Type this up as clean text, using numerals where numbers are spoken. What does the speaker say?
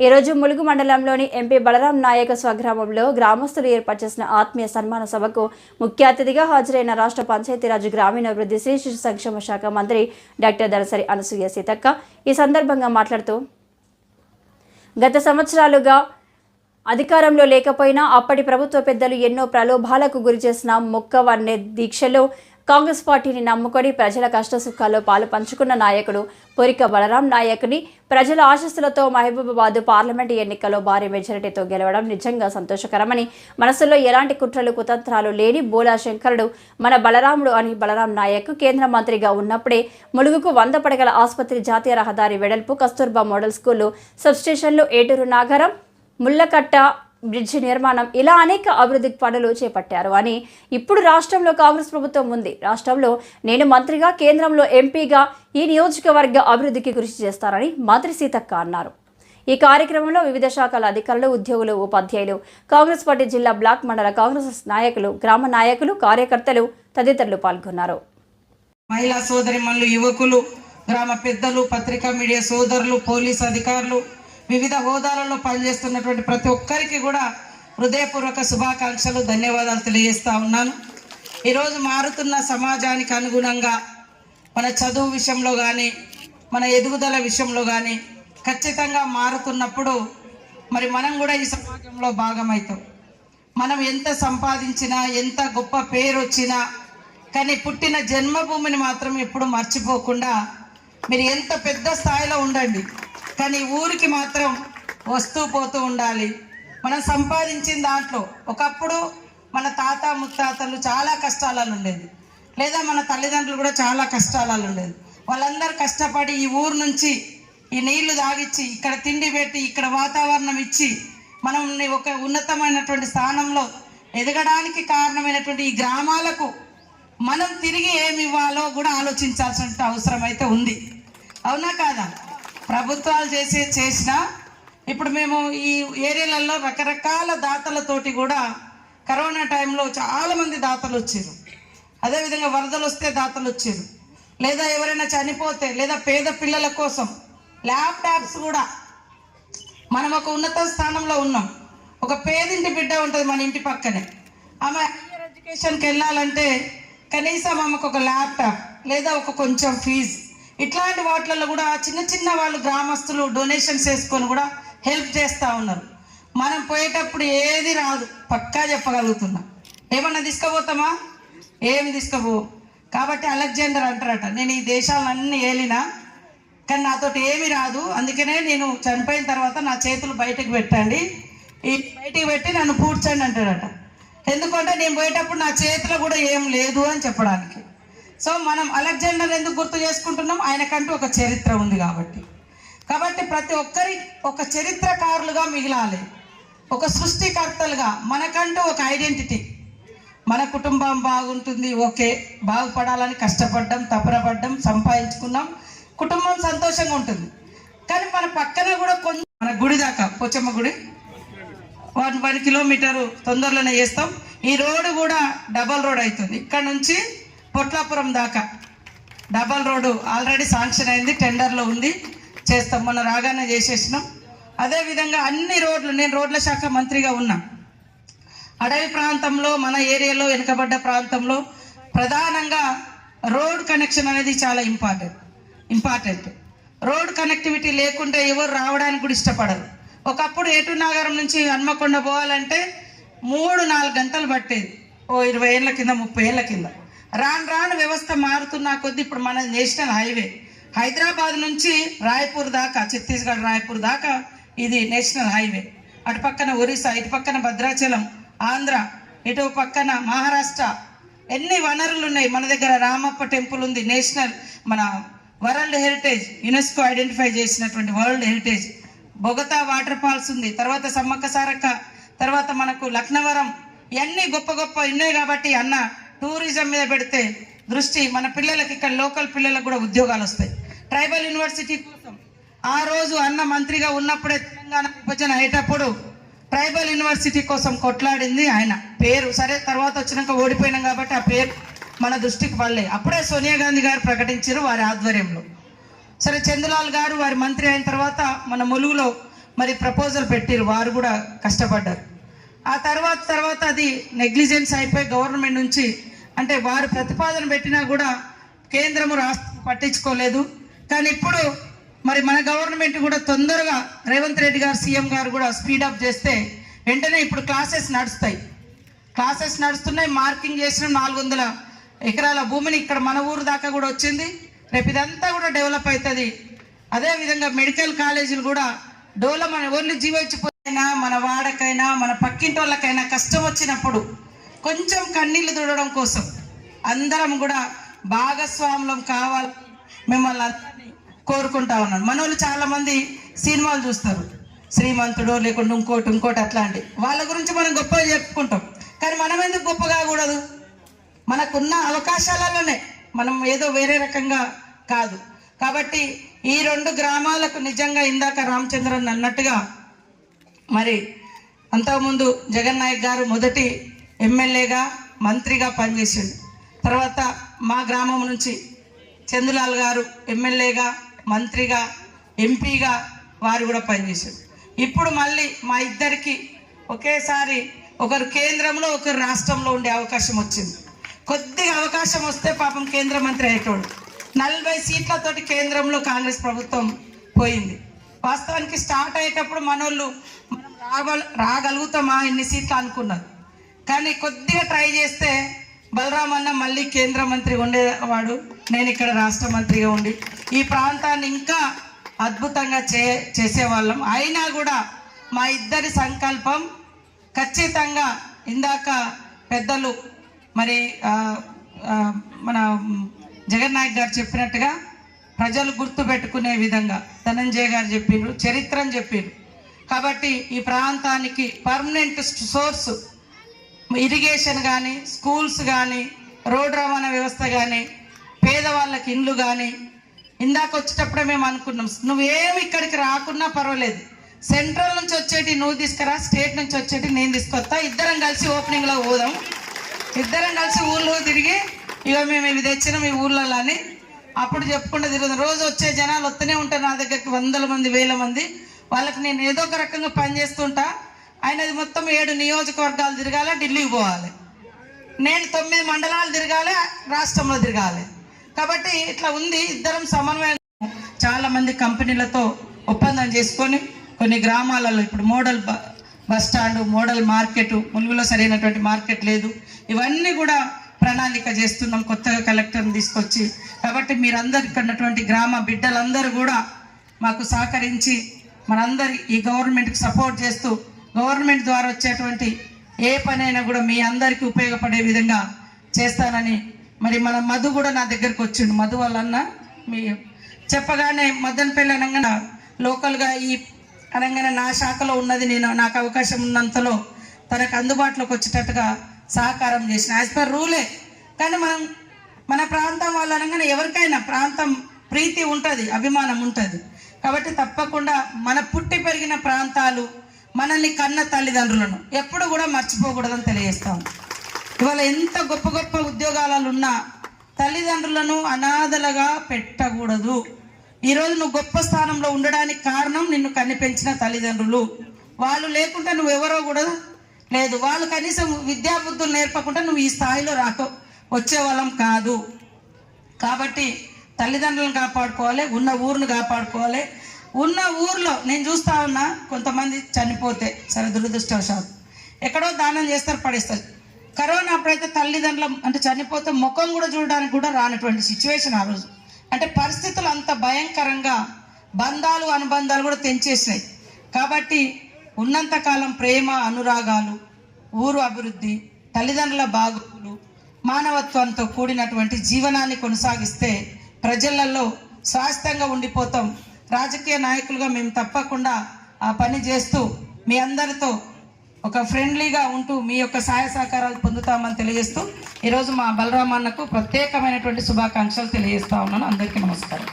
ఈ రోజు ములుగు మండలంలోని ఎంపీ బలరాం నాయక్ స్వగ్రామంలో గ్రామస్తులు ఏర్పాటు చేసిన ఆత్మీయ సన్మాన సభకు ముఖ్య అతిథిగా హాజరైన రాష్ట్ర పంచాయతీరాజ్ గ్రామీణాభివృద్ధి శ్రీ శిశు సంక్షేమ శాఖ మంత్రి డాక్టర్ దళసరి అనసూయ సీతక్క ఈ సందర్భంగా మాట్లాడుతూ గత సంవత్సరాలుగా అధికారంలో లేకపోయినా అప్పటి ప్రభుత్వ పెద్దలు ఎన్నో ప్రలోభాలకు గురిచేసిన మొక్కవన్నే దీక్షలో కాంగ్రెస్ పార్టీని నమ్ముకొని ప్రజల కష్టసుఖాల్లో పాలు పంచుకున్న నాయకుడు పొరిక బలరాం నాయక్ని ప్రజల ఆశీస్సులతో మహబూబాబాద్ పార్లమెంటు ఎన్నికల్లో భారీ మెజారిటీతో గెలవడం నిజంగా సంతోషకరమని, మనసులో ఎలాంటి కుట్రలు కుతంత్రాలు లేని బోలా శంకరుడు మన బలరాముడు అని బలరాం నాయక్ కేంద్ర మంత్రిగా ఉన్నప్పుడే ములుగుకు 100 పడగల ఆసుపత్రి, జాతీయ రహదారి వెడల్పు, కస్తూర్బా మోడల్ స్కూళ్లు, సబ్స్టేషన్లు, ఏటూరు నాగరం, ముళ్ళకట్ట బ్రిడ్జి నిర్మాణం ఇలా అనేక అభివృద్ధి పనులు చేపట్టారు అని, ఇప్పుడు రాష్ట్రంలో కాంగ్రెస్ ప్రభుత్వం ఉంది, రాష్ట్రంలో నేను మంత్రిగా, కేంద్రంలో ఎంపీగా ఈ నియోజకవర్గ అభివృద్ధికి కృషి చేస్తారని మంత్రి సీతక్క అన్నారు. ఈ కార్యక్రమంలో వివిధ శాఖల అధికారులు, ఉద్యోగులు, ఉపాధ్యాయులు, కాంగ్రెస్ పార్టీ జిల్లా, బ్లాక్, మండల కాంగ్రెస్ నాయకులు, గ్రామ నాయకులు, కార్యకర్తలు తదితరులు పాల్గొన్నారు. మహిళా సోదరిమణులు, యువకులు, గ్రామ పెద్దలు, పత్రికా మీడియా సోదరులు, పోలీసు అధికారులు, వివిధ హోదాలలో పనిచేస్తున్నటువంటి ప్రతి ఒక్కరికి కూడా హృదయపూర్వక శుభాకాంక్షలు, ధన్యవాదాలు తెలియజేస్తా ఉన్నాను. ఈరోజు మారుతున్న సమాజానికి అనుగుణంగా మన చదువు విషయంలో కానీ, మన ఎదుగుదల విషయంలో కానీ ఖచ్చితంగా మారుతున్నప్పుడు మరి మనం కూడా ఈ సమాజంలో భాగమవుతాం. మనం ఎంత సంపాదించినా, ఎంత గొప్ప పేరు వచ్చినా కానీ పుట్టిన జన్మభూమిని మాత్రం ఎప్పుడు మర్చిపోకుండా మీరు ఎంత పెద్ద స్థాయిలో ఉండండి కానీ ఊరికి మాత్రం వస్తూ పోతూ ఉండాలి. మనం సంపాదించిన దాంట్లో ఒకప్పుడు మన తాత ముత్తాతలు చాలా కష్టాలలో ఉండేది, లేదా మన తల్లిదండ్రులు కూడా చాలా కష్టాలలో ఉండేది. వాళ్ళందరూ కష్టపడి ఈ ఊరు నుంచి ఈ నీళ్లు తాగిచ్చి, ఇక్కడ తిండి పెట్టి, ఇక్కడ వాతావరణం ఇచ్చి మనం ఒక ఉన్నతమైనటువంటి స్థానంలో ఎదగడానికి కారణమైనటువంటి ఈ గ్రామాలకు మనం తిరిగి ఏమి ఇవ్వాలో కూడా ఆలోచించాల్సిన అవసరం అయితే ఉంది. అవునా కాదా? ప్రభుత్వాలు చేసినా ఇప్పుడు మేము ఈ ఏరియాలలో రకరకాల దాతలతోటి కూడా కరోనా టైంలో చాలామంది దాతలు వచ్చారు. అదేవిధంగా వరదలు వస్తే దాతలు వచ్చారు, లేదా ఎవరైనా చనిపోతే, లేదా పేద పిల్లల కోసం ల్యాప్టాప్స్ కూడా. మనం ఒక ఉన్నత స్థానంలో ఉన్నాం. ఒక పేదింటి బిడ్డ ఉంటుంది మన ఇంటి పక్కనే, ఆమె హైయర్ ఎడ్యుకేషన్కి వెళ్ళాలంటే కనీసం ఆమెకు ఒక ల్యాప్టాప్ లేదా ఒక కొంచెం ఫీజు, ఇట్లాంటి వాటిలలో కూడా చిన్న చిన్న వాళ్ళు గ్రామస్తులు డొనేషన్స్ వేసుకొని కూడా హెల్ప్ చేస్తూ ఉన్నారు. మనం పోయేటప్పుడు ఏది రాదు, పక్కా చెప్పగలుగుతున్నా. ఏమన్నా తీసుకుపోతామా? ఏమి తీసుకుపో. కాబట్టి అలెగ్జాండర్ అంటారట, నేను ఈ దేశాలన్నీ ఏలినా కానీ నాతోటి ఏమి రాదు, అందుకనే నేను చనిపోయిన తర్వాత నా చేతులు బయటకు పెట్టండి, ఈ బయటికి పెట్టి నన్ను పూడ్చండి అంటాడట. ఎందుకంటే నేను పోయేటప్పుడు నా చేతిలో కూడా ఏం లేదు అని చెప్పడానికి. సో మనం అలెగ్జాండర్ ఎందుకు గుర్తు చేసుకుంటున్నాం? ఆయనకంటూ ఒక చరిత్ర ఉంది కాబట్టి ప్రతి ఒక్కరి ఒక చరిత్రకారులుగా మిగిలాలి, ఒక సృష్టికర్తలుగా. మనకంటూ ఒక ఐడెంటిటీ, మన కుటుంబం బాగుంటుంది, ఓకే, బాగుపడాలని కష్టపడ్డాం, తపనపడ్డాం, సంపాదించుకున్నాం, కుటుంబం సంతోషంగా ఉంటుంది. కానీ మన పక్కన కూడా కొంచెం మన గుడి దాకా, పోచమ్మ గుడి 1 కిలోమీటరు తొందరలోనే చేస్తాం. ఈ రోడ్డు కూడా డబల్ రోడ్ అవుతుంది. ఇక్కడ నుంచి పొట్లాపురం దాకా డబల్ రోడ్డు ఆల్రెడీ శాంక్షన్ అయింది, టెండర్లో ఉంది, చేస్తాం. మొన్న రాగానే చేసేసినాం. అదేవిధంగా అన్ని రోడ్లు, నేను రోడ్ల శాఖ మంత్రిగా ఉన్నా. అడవి ప్రాంతంలో, మన ఏరియాలో వెనుకబడ్డ ప్రాంతంలో ప్రధానంగా రోడ్ కనెక్షన్ అనేది చాలా ఇంపార్టెంట్. రోడ్ కనెక్టివిటీ లేకుంటే ఎవరు రావడానికి కూడా ఇష్టపడరు. ఒకప్పుడు ఏటూరు నాగరం నుంచి హన్మకొండ పోవాలంటే 3-4 గంటలు పట్టేది, 20 ఏళ్ళ కింద, 30 ఏళ్ళ కింద. రాను వ్యవస్థ మారుతున్న కొద్దీ ఇప్పుడు మన నేషనల్ హైవే హైదరాబాద్ నుంచి రాయ్పూర్ దాకా, ఛత్తీస్గఢ్ రాయ్పూర్ దాకా ఇది నేషనల్ హైవే. అటు పక్కన ఒరిస్సా, ఇటు పక్కన భద్రాచలం, ఆంధ్ర, ఇటు పక్కన మహారాష్ట్ర, ఎన్ని వనరులు ఉన్నాయి. మన దగ్గర రామప్ప టెంపుల్ ఉంది, నేషనల్ మన వరల్డ్ హెరిటేజ్, యునెస్కో ఐడెంటిఫై చేసినటువంటి world heritage. Bogatha water falls ఉంది, తర్వాత సమ్మక్క సారక్క, తర్వాత మనకు లక్నవరం, ఇవన్నీ గొప్ప గొప్ప ఉన్నాయి. కాబట్టి అన్న టూరిజం మీద పెడితే దృష్టి, మన పిల్లలకి, ఇక్కడ లోకల్ పిల్లలకు కూడా ఉద్యోగాలు వస్తాయి. ట్రైబల్ యూనివర్సిటీ కోసం ఆ రోజు అన్న మంత్రిగా ఉన్నప్పుడే తెలంగాణ విభజన అయ్యేటప్పుడు ట్రైబల్ యూనివర్సిటీ కోసం కొట్లాడింది ఆయన. పేరు సరే తర్వాత వచ్చినాక ఓడిపోయినాం కాబట్టి ఆ పేరు మన దృష్టికి పడలే. అప్పుడే సోనియా గాంధీ గారు ప్రకటించారు వారి ఆధ్వర్యంలో. సరే చంద్రలాల్ గారు వారి మంత్రి అయిన తర్వాత మన ములుగులో మరి ప్రపోజల్ పెట్టిరు, వారు కూడా కష్టపడ్డారు. ఆ తర్వాత అది నెగ్లిజెన్స్ అయిపోయి గవర్నమెంట్ నుంచి అంటే వారు ప్రతిపాదన పెట్టినా కూడా కేంద్రము రాష్ట్రం పట్టించుకోలేదు. కానీ ఇప్పుడు మరి మన గవర్నమెంట్ కూడా తొందరగా రేవంత్ రెడ్డి గారు సీఎం గారు కూడా స్పీడప్ చేస్తే వెంటనే ఇప్పుడు క్లాసెస్ నడుస్తున్నాయి. మార్కింగ్ చేసిన 400 ఎకరాల భూమిని ఇక్కడ మన ఊరు దాకా కూడా వచ్చింది. రేపు ఇదంతా కూడా డెవలప్ అవుతుంది. అదేవిధంగా మెడికల్ కాలేజీలు కూడా మన ఓన్లీ జీవోచ్చిపోయినా మన వాడకైనా మన పక్కింటి వాళ్ళకైనా కష్టం వచ్చినప్పుడు కొంచెం కన్నీళ్లు తుడవడం కోసం అందరం కూడా భాగస్వాములం కావాలి మిమ్మల్ని అందరినీ కోరుకుంటా ఉన్నాను. మన వాళ్ళు చాలామంది సినిమాలు చూస్తారు, శ్రీమంతుడో లేకుంటే ఇంకోటి అట్లాంటి వాళ్ళ గురించి మనం గొప్పగా చెప్పుకుంటాం. కానీ మనం ఎందుకు గొప్ప కాకూడదు? మనకున్న అవకాశాలలోనే మనం ఏదో వేరే రకంగా కాదు. కాబట్టి ఈ 2 గ్రామాలకు నిజంగా ఇందాక రామచంద్రన్ అన్నట్టుగా మరి అంతకుముందు జగన్ నాయక్ గారు మొదటి ఎమ్మెల్యేగా మంత్రిగా పనిచేసిండు. తర్వాత మా గ్రామం నుంచి చందులాల్ గారు ఎమ్మెల్యేగా మంత్రిగా ఎంపీగా వారు కూడా పనిచేశారు. ఇప్పుడు మళ్ళీ మా ఇద్దరికి ఒకేసారి ఒకరు కేంద్రంలో ఒకరు రాష్ట్రంలో ఉండే అవకాశం వచ్చింది. కొద్దిగా అవకాశం వస్తే పాపం కేంద్ర మంత్రి అయ్యేటోడు. 40 సీట్లతోటి కేంద్రంలో కాంగ్రెస్ ప్రభుత్వం పోయింది. వాస్తవానికి స్టార్ట్ అయ్యేటప్పుడు మనోళ్ళు మనం రాగలుగుతామా ఇన్ని సీట్లు అనుకున్నారు. కానీ కొద్దిగా ట్రై చేస్తే బలరాం అన్న మళ్ళీ కేంద్ర మంత్రి ఉండేవాడు, నేను ఇక్కడ రాష్ట్ర మంత్రిగా ఉండి ఈ ప్రాంతాన్ని ఇంకా అద్భుతంగా చేసేవాళ్ళం. అయినా కూడా మా ఇద్దరి సంకల్పం ఖచ్చితంగా ఇందాక పెద్దలు మరి మన జగన్ నాయక్ గారు చెప్పినట్టుగా ప్రజలు గుర్తు పెట్టుకునే విధంగా ధనంజయ గారు చెప్పారు, చరిత్రను చెప్పారు. కాబట్టి ఈ ప్రాంతానికి పర్మనెంట్ సోర్సు ఇరిగేషన్ కానీ, స్కూల్స్ కానీ, రోడ్ రవాణా వ్యవస్థ కానీ, పేదవాళ్ళకి ఇండ్లు కానీ, ఇందాక వచ్చేటప్పుడే మేము అనుకున్నాం నువ్వేమి ఇక్కడికి రాకున్నా పర్వాలేదు, సెంట్రల్ నుంచి వచ్చేటి నువ్వు తీసుకురా, స్టేట్ నుంచి వచ్చేటి నేను తీసుకొస్తా, ఇద్దరం కలిసి ఓపెనింగ్లో పోదాం, ఇద్దరం కలిసి ఊళ్ళో తిరిగి ఇక మేము ఇవి తెచ్చినాం ఈ ఊళ్ళలో అని అప్పుడు చెప్పుకుంటూ తిరుగుతాం. రోజు వచ్చే జనాలు వస్తూనే ఉంటారు నా దగ్గరికి, 100 మంది 1000 మంది. వాళ్ళకి నేను ఏదో ఒక రకంగా పనిచేస్తుంటా. ఆయనది మొత్తం 7 నియోజకవర్గాలు తిరగాలి, ఢిల్లీకి పోవాలి. నేను 9 మండలాలు తిరగాలి, రాష్ట్రంలో తిరగాలి. కాబట్టి ఇట్లా ఉంది. ఇద్దరం సమన్వయం. చాలామంది కంపెనీలతో ఒప్పందం చేసుకొని కొన్ని గ్రామాలలో ఇప్పుడు model bus stand, model market, ములుగులో సరైనటువంటి మార్కెట్ లేదు, ఇవన్నీ కూడా ప్రణాళిక చేస్తున్నాం కొత్తగా కలెక్టర్ని తీసుకొచ్చి. కాబట్టి మీరందరు ఇక్కడ ఉన్నటువంటి గ్రామ బిడ్డలందరూ కూడా మాకు సహకరించి మనందరి ఈ గవర్నమెంట్కి సపోర్ట్ చేస్తూ గవర్నమెంట్ ద్వారా వచ్చేటువంటి ఏ పనైనా కూడా మీ అందరికీ ఉపయోగపడే విధంగా చేస్తానని మరి మన మధు కూడా నా దగ్గరకు వచ్చిండు. మధు వాళ్ళన్న మీ చెప్పగానే మదనపల్లి అనగానే లోకల్గా ఈ అనగానే నా శాఖలో ఉన్నది, నాకు అవకాశం ఉన్నంతలో తనకు అందుబాటులోకి వచ్చేటట్టుగా సహకారం చేసిన యాజ్ పర్ రూలే. కానీ మన ప్రాంతం వాళ్ళు అనగానే ఎవరికైనా ప్రాంతం ప్రీతి ఉంటుంది, అభిమానం ఉంటుంది. కాబట్టి తప్పకుండా మన పుట్టి పెరిగిన ప్రాంతాలు, మనల్ని కన్న తల్లిదండ్రులను ఎప్పుడు కూడా మర్చిపోకూడదని తెలియజేస్తాం. ఇవాళ ఎంత గొప్ప గొప్ప ఉద్యోగాలలో ఉన్నా తల్లిదండ్రులను అనాథలుగా పెట్టకూడదు. ఈరోజు నువ్వు గొప్ప స్థానంలో ఉండడానికి కారణం నిన్ను కన్ని పెంచిన తల్లిదండ్రులు. వాళ్ళు లేకుంటే నువ్వెవరో కూడా లేదు. వాళ్ళు కనీసం విద్యాబుద్ధులు నేర్పకుండా నువ్వు ఈ స్థాయిలో వచ్చేవాళ్ళం కాదు. కాబట్టి తల్లిదండ్రులను కాపాడుకోవాలి, ఉన్న ఊరును కాపాడుకోవాలి. ఉన్న ఊర్లో నేను చూస్తా ఉన్నా కొంతమంది చనిపోతే సరే దురదృష్టవశాత్తు ఎక్కడో దానం చేస్తారు, పడేస్తారు. కరోనా అప్పుడైతే తల్లిదండ్రులు అంటే చనిపోతే ముఖం కూడా చూడడానికి కూడా రానటువంటి సిచ్యువేషన్ ఆ రోజు. అంటే పరిస్థితులు అంత భయంకరంగా, బంధాలు అనుబంధాలు కూడా తెంచేసినాయి. కాబట్టి ఉన్నంతకాలం ప్రేమ, అనురాగాలు, ఊరు అభివృద్ధి, తల్లిదండ్రుల బాగోగులు, మానవత్వంతో కూడినటువంటి జీవనాన్ని కొనసాగిస్తే ప్రజలలో శాశ్వతంగా ఉండిపోతాం. రాజకీయ నాయకులుగా మేము తప్పకుండా ఆ పని చేస్తూ మీ అందరితో ఒక ఫ్రెండ్లీగా ఉంటూ మీ యొక్క సహాయ సహకారాలు పొందుతామని తెలియజేస్తూ ఈరోజు మా బలరామన్నకు ప్రత్యేకమైనటువంటి శుభాకాంక్షలు తెలియజేస్తా ఉన్నాను. అందరికీ నమస్కారం.